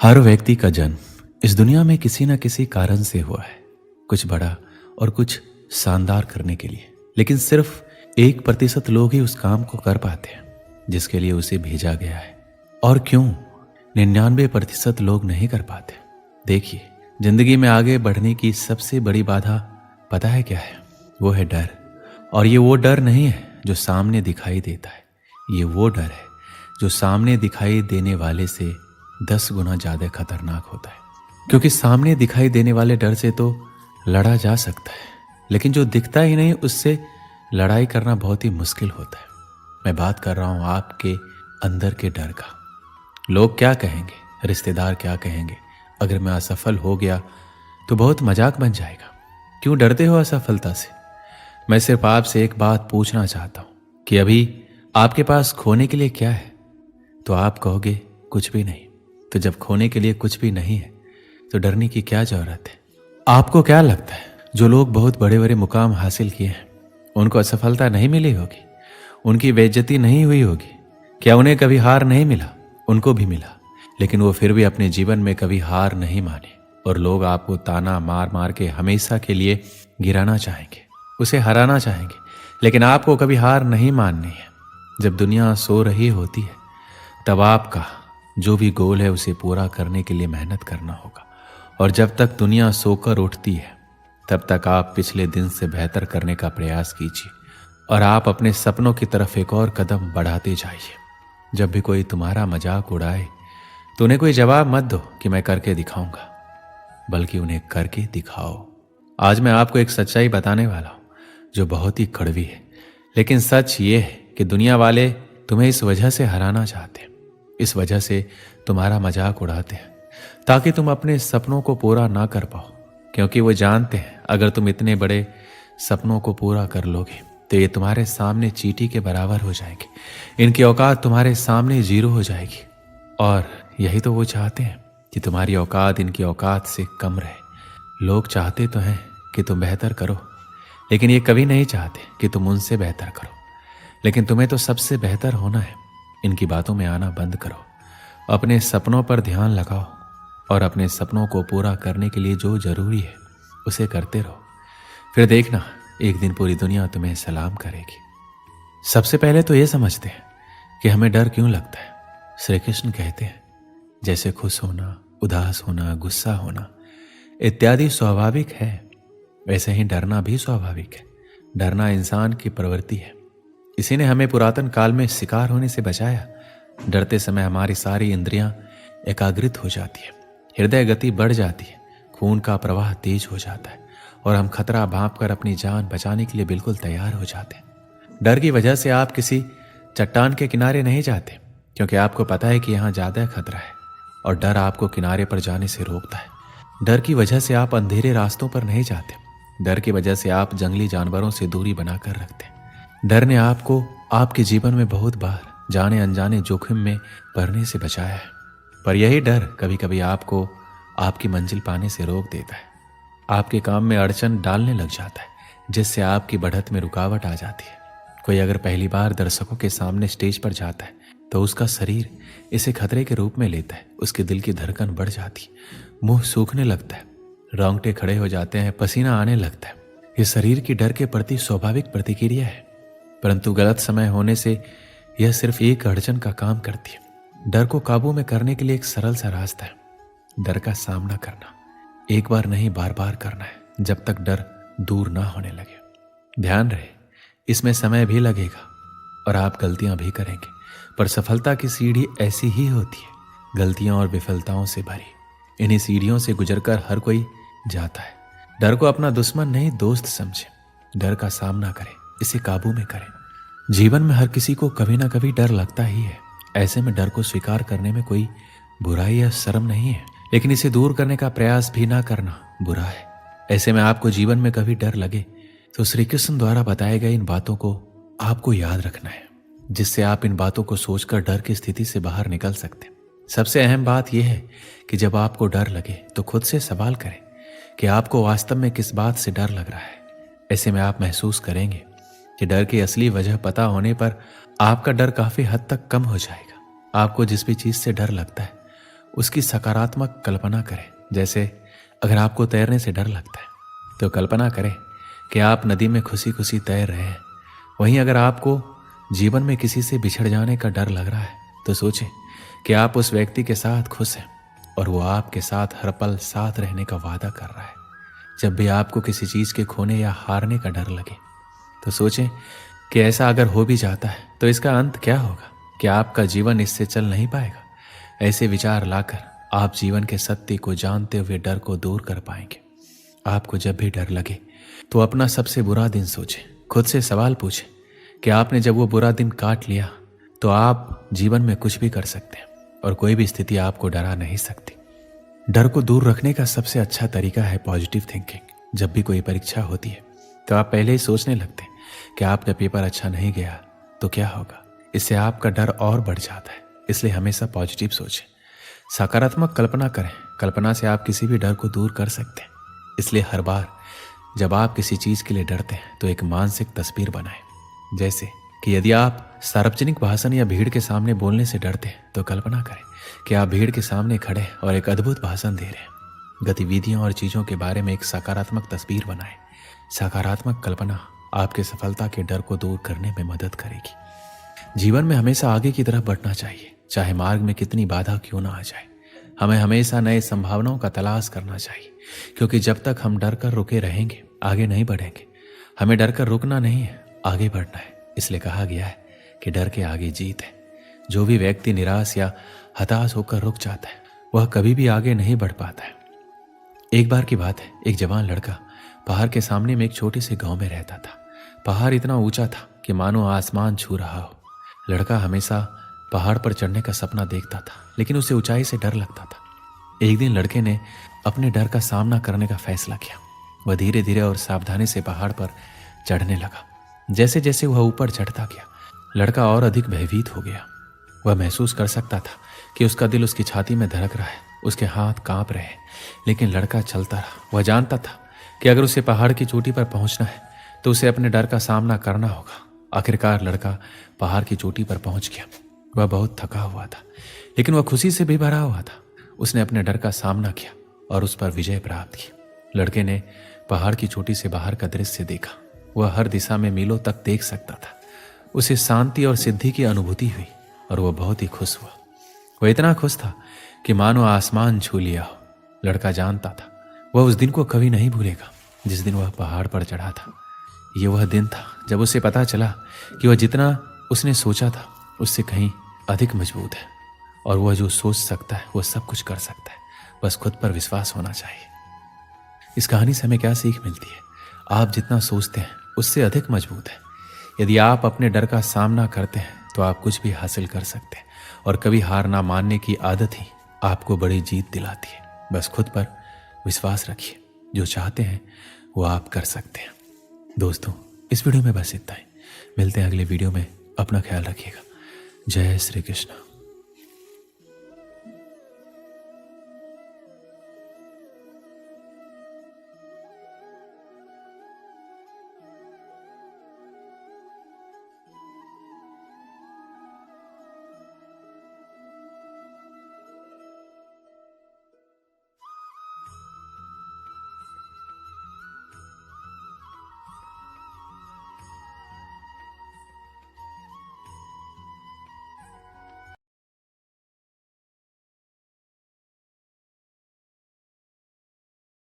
हर व्यक्ति का जन्म इस दुनिया में किसी न किसी कारण से हुआ है, कुछ बड़ा और कुछ शानदार करने के लिए। लेकिन सिर्फ 1% लोग ही उस काम को कर पाते हैं जिसके लिए उसे भेजा गया है। और क्यों 99% लोग नहीं कर पाते? देखिए, जिंदगी में आगे बढ़ने की सबसे बड़ी बाधा पता है क्या है? वो है डर। और ये वो डर नहीं है जो सामने दिखाई देता है, ये वो डर है जो सामने दिखाई देने वाले से 10 गुना ज्यादा खतरनाक होता है। क्योंकि सामने दिखाई देने वाले डर से तो लड़ा जा सकता है, लेकिन जो दिखता ही नहीं उससे लड़ाई करना बहुत ही मुश्किल होता है। मैं बात कर रहा हूं आपके अंदर के डर का। लोग क्या कहेंगे, रिश्तेदार क्या कहेंगे, अगर मैं असफल हो गया तो बहुत मजाक बन जाएगा। क्यों डरते हो असफलता से? मैं सिर्फ आपसे एक बात पूछना चाहता हूं कि अभी आपके पास खोने के लिए क्या है? तो आप कहोगे कुछ भी नहीं। तो जब खोने के लिए कुछ भी नहीं है तो डरने की क्या जरूरत है? आपको क्या लगता है जो लोग बहुत बड़े बड़े मुकाम हासिल किए हैं उनको असफलता नहीं मिली होगी? उनकी बेइज्जती नहीं हुई होगी? क्या उन्हें कभी हार नहीं मिला? उनको भी मिला, लेकिन वो फिर भी अपने जीवन में कभी हार नहीं माने। और लोग आपको ताना मार मार के हमेशा के लिए गिराना चाहेंगे, उसे हराना चाहेंगे, लेकिन आपको कभी हार नहीं माननी है। जब दुनिया सो रही होती है तब आपका जो भी गोल है उसे पूरा करने के लिए मेहनत करना होगा। और जब तक दुनिया सोकर उठती है तब तक आप पिछले दिन से बेहतर करने का प्रयास कीजिए और आप अपने सपनों की तरफ एक और कदम बढ़ाते जाइए। जब भी कोई तुम्हारा मजाक उड़ाए तो उन्हें कोई जवाब मत दो कि मैं करके दिखाऊंगा, बल्कि उन्हें करके दिखाओ। आज मैं आपको एक सच्चाई बताने वाला हूं जो बहुत ही कड़वी है, लेकिन सच ये है कि दुनिया वाले तुम्हें इस वजह से हराना चाहते हैं, इस वजह से तुम्हारा मजाक उड़ाते हैं ताकि तुम अपने सपनों को पूरा ना कर पाओ। क्योंकि वो जानते हैं अगर तुम इतने बड़े सपनों को पूरा कर लोगे तो ये तुम्हारे सामने चींटी के बराबर हो जाएंगे, इनकी औकात तुम्हारे सामने जीरो हो जाएगी। और यही तो वो चाहते हैं कि तुम्हारी औकात इनकी औकात से कम रहे। लोग चाहते तो हैं कि तुम बेहतर करो, लेकिन ये कभी नहीं चाहते कि तुम उनसे बेहतर करो। लेकिन तुम्हें तो सबसे बेहतर होना है। इनकी बातों में आना बंद करो, अपने सपनों पर ध्यान लगाओ और अपने सपनों को पूरा करने के लिए जो जरूरी है उसे करते रहो। फिर देखना एक दिन पूरी दुनिया तुम्हें सलाम करेगी। सबसे पहले तो ये समझते हैं कि हमें डर क्यों लगता है। श्री कृष्ण कहते हैं जैसे खुश होना, उदास होना, गुस्सा होना इत्यादि स्वाभाविक है, वैसे ही डरना भी स्वाभाविक है। डरना इंसान की प्रवृत्ति है। इसी ने हमें पुरातन काल में शिकार होने से बचाया। डरते समय हमारी सारी इंद्रियां एकाग्रित हो जाती है, हृदय गति बढ़ जाती है, खून का प्रवाह तेज हो जाता है और हम खतरा भांप कर अपनी जान बचाने के लिए बिल्कुल तैयार हो जाते हैं। डर की वजह से आप किसी चट्टान के किनारे नहीं जाते क्योंकि आपको पता है कि यहाँ ज्यादा खतरा है और डर आपको किनारे पर जाने से रोकता है। डर की वजह से आप अंधेरे रास्तों पर नहीं जाते। डर की वजह से आप जंगली जानवरों से दूरी बनाकर रखते हैं। डर ने आपको आपके जीवन में बहुत बार जाने अनजाने जोखिम में पड़ने से बचाया है। पर यही डर कभी कभी आपको आपकी मंजिल पाने से रोक देता है, आपके काम में अड़चन डालने लग जाता है, जिससे आपकी बढ़त में रुकावट आ जाती है। कोई अगर पहली बार दर्शकों के सामने स्टेज पर जाता है तो उसका शरीर इसे खतरे के रूप में लेता है। उसके दिल की धड़कन बढ़ जाती है, मुंह सूखने लगता है, रोंगटे खड़े हो जाते हैं, पसीना आने लगता है। ये शरीर की डर के प्रति स्वाभाविक प्रतिक्रिया है, परंतु गलत समय होने से यह सिर्फ एक अड़चन का काम करती है। डर को काबू में करने के लिए एक सरल सा रास्ता है, डर का सामना करना। एक बार नहीं, बार बार करना है जब तक डर दूर ना होने लगे। ध्यान रहे, इसमें समय भी लगेगा और आप गलतियां भी करेंगे, पर सफलता की सीढ़ी ऐसी ही होती है, गलतियों और विफलताओं से भरी। इन्हीं सीढ़ियों से गुजरकर हर कोई जाता है। डर को अपना दुश्मन नहीं, दोस्त समझे। डर का सामना करें, इसे काबू में करें। जीवन में हर किसी को कभी ना कभी डर लगता ही है। ऐसे में डर को स्वीकार करने में कोई बुराई या शर्म नहीं है, लेकिन इसे दूर करने का प्रयास भी ना करना बुरा है। ऐसे में आपको जीवन में कभी डर लगे तो श्री कृष्ण द्वारा बताए गए इन बातों को आपको याद रखना है, जिससे आप इन बातों को सोचकर डर की स्थिति से बाहर निकल सकते हैं। सबसे अहम बात यह है कि जब आपको डर लगे तो खुद से सवाल करें कि आपको वास्तव में किस बात से डर लग रहा है। ऐसे में आप महसूस करेंगे कि डर की असली वजह पता होने पर आपका डर काफी हद तक कम हो जाएगा। आपको जिस भी चीज से डर लगता है उसकी सकारात्मक कल्पना करें। जैसे अगर आपको तैरने से डर लगता है तो कल्पना करें कि आप नदी में खुशी खुशी तैर रहे हैं। वहीं अगर आपको जीवन में किसी से बिछड़ जाने का डर लग रहा है तो सोचें कि आप उस व्यक्ति के साथ खुश हैं और वो आपके साथ हर पल साथ रहने का वादा कर रहा है। जब भी आपको किसी चीज़ के खोने या हारने का डर लगे तो सोचें कि ऐसा अगर हो भी जाता है तो इसका अंत क्या होगा, क्या आपका जीवन इससे चल नहीं पाएगा। ऐसे विचार लाकर आप जीवन के सत्य को जानते हुए डर को दूर कर पाएंगे। आपको जब भी डर लगे तो अपना सबसे बुरा दिन सोचें, खुद से सवाल पूछें कि आपने जब वो बुरा दिन काट लिया तो आप जीवन में कुछ भी कर सकते हैं और कोई भी स्थिति आपको डरा नहीं सकती। डर को दूर रखने का सबसे अच्छा तरीका है पॉजिटिव थिंकिंग। जब भी कोई परीक्षा होती है तो आप पहले ही सोचने लगते हैं कि आपका पेपर अच्छा नहीं गया तो क्या होगा। इससे आपका डर और बढ़ जाता है। इसलिए हमेशा पॉजिटिव सोचें, सकारात्मक कल्पना करें। कल्पना से आप किसी भी डर को दूर कर सकते हैं। इसलिए हर बार जब आप किसी चीज़ के लिए डरते हैं तो एक मानसिक तस्वीर बनाएं। जैसे कि यदि आप सार्वजनिक भाषण या भीड़ के सामने बोलने से डरते हैं तो कल्पना करें कि आप भीड़ के सामने खड़े और एक अद्भुत भाषण दे रहे हैं। गतिविधियों और चीज़ों के बारे में एक सकारात्मक तस्वीर बनाएं। सकारात्मक कल्पना आपके सफलता के डर को दूर करने में मदद करेगी। जीवन में हमेशा आगे की तरफ बढ़ना चाहिए, चाहे मार्ग में कितनी बाधा क्यों ना आ जाए। हमें हमेशा नए संभावनाओं का तलाश करना चाहिए, क्योंकि जब तक हम डर कर रुके रहेंगे आगे नहीं बढ़ेंगे। हमें डर कर रुकना नहीं है, आगे बढ़ना है। इसलिए कहा गया है कि डर के आगे जीत है। जो भी व्यक्ति निराश या हताश होकर रुक जाता है वह कभी भी आगे नहीं बढ़ पाता है। एक बार की बात है, एक जवान लड़का पहाड़ के सामने में एक छोटे से गांव में रहता था। पहाड़ इतना ऊंचा था कि मानो आसमान छू रहा हो। लड़का हमेशा पहाड़ पर चढ़ने का सपना देखता था, लेकिन उसे ऊंचाई से डर लगता था। एक दिन लड़के ने अपने डर का सामना करने का फैसला किया। वह धीरे धीरे और सावधानी से पहाड़ पर चढ़ने लगा। जैसे जैसे वह ऊपर चढ़ता गया लड़का और अधिक भयभीत हो गया। वह महसूस कर सकता था कि उसका दिल उसकी छाती में धड़क रहा है, उसके हाथ कांप रहे हैं, लेकिन लड़का चलता रहा। वह जानता था कि अगर उसे पहाड़ की चोटी पर पहुंचना है तो उसे अपने डर का सामना करना होगा। आखिरकार लड़का पहाड़ की चोटी पर पहुंच गया। वह बहुत थका हुआ था, लेकिन वह खुशी से भी भरा हुआ था। उसने अपने डर का सामना किया और उस पर विजय प्राप्त की। लड़के ने पहाड़ की चोटी से बाहर का दृश्य देखा। वह हर दिशा में मीलों तक देख सकता था। उसे शांति और सिद्धि की अनुभूति हुई और वह बहुत ही खुश हुआ। वह इतना खुश था कि मानो आसमान छू लिया हो। लड़का जानता था वह उस दिन को कभी नहीं भूलेगा जिस दिन वह पहाड़ पर चढ़ा था। ये वह दिन था जब उसे पता चला कि वह जितना उसने सोचा था उससे कहीं अधिक मजबूत है और वह जो सोच सकता है वह सब कुछ कर सकता है। बस खुद पर विश्वास होना चाहिए। इस कहानी से हमें क्या सीख मिलती है? आप जितना सोचते हैं उससे अधिक मजबूत है। यदि आप अपने डर का सामना करते हैं तो आप कुछ भी हासिल कर सकते हैं और कभी हार ना मानने की आदत ही आपको बड़ी जीत दिलाती है। बस खुद पर विश्वास रखिए। जो चाहते हैं वो आप कर सकते हैं। दोस्तों, इस वीडियो में बस इतना ही। मिलते हैं अगले वीडियो में। अपना ख्याल रखिएगा। जय श्री कृष्ण।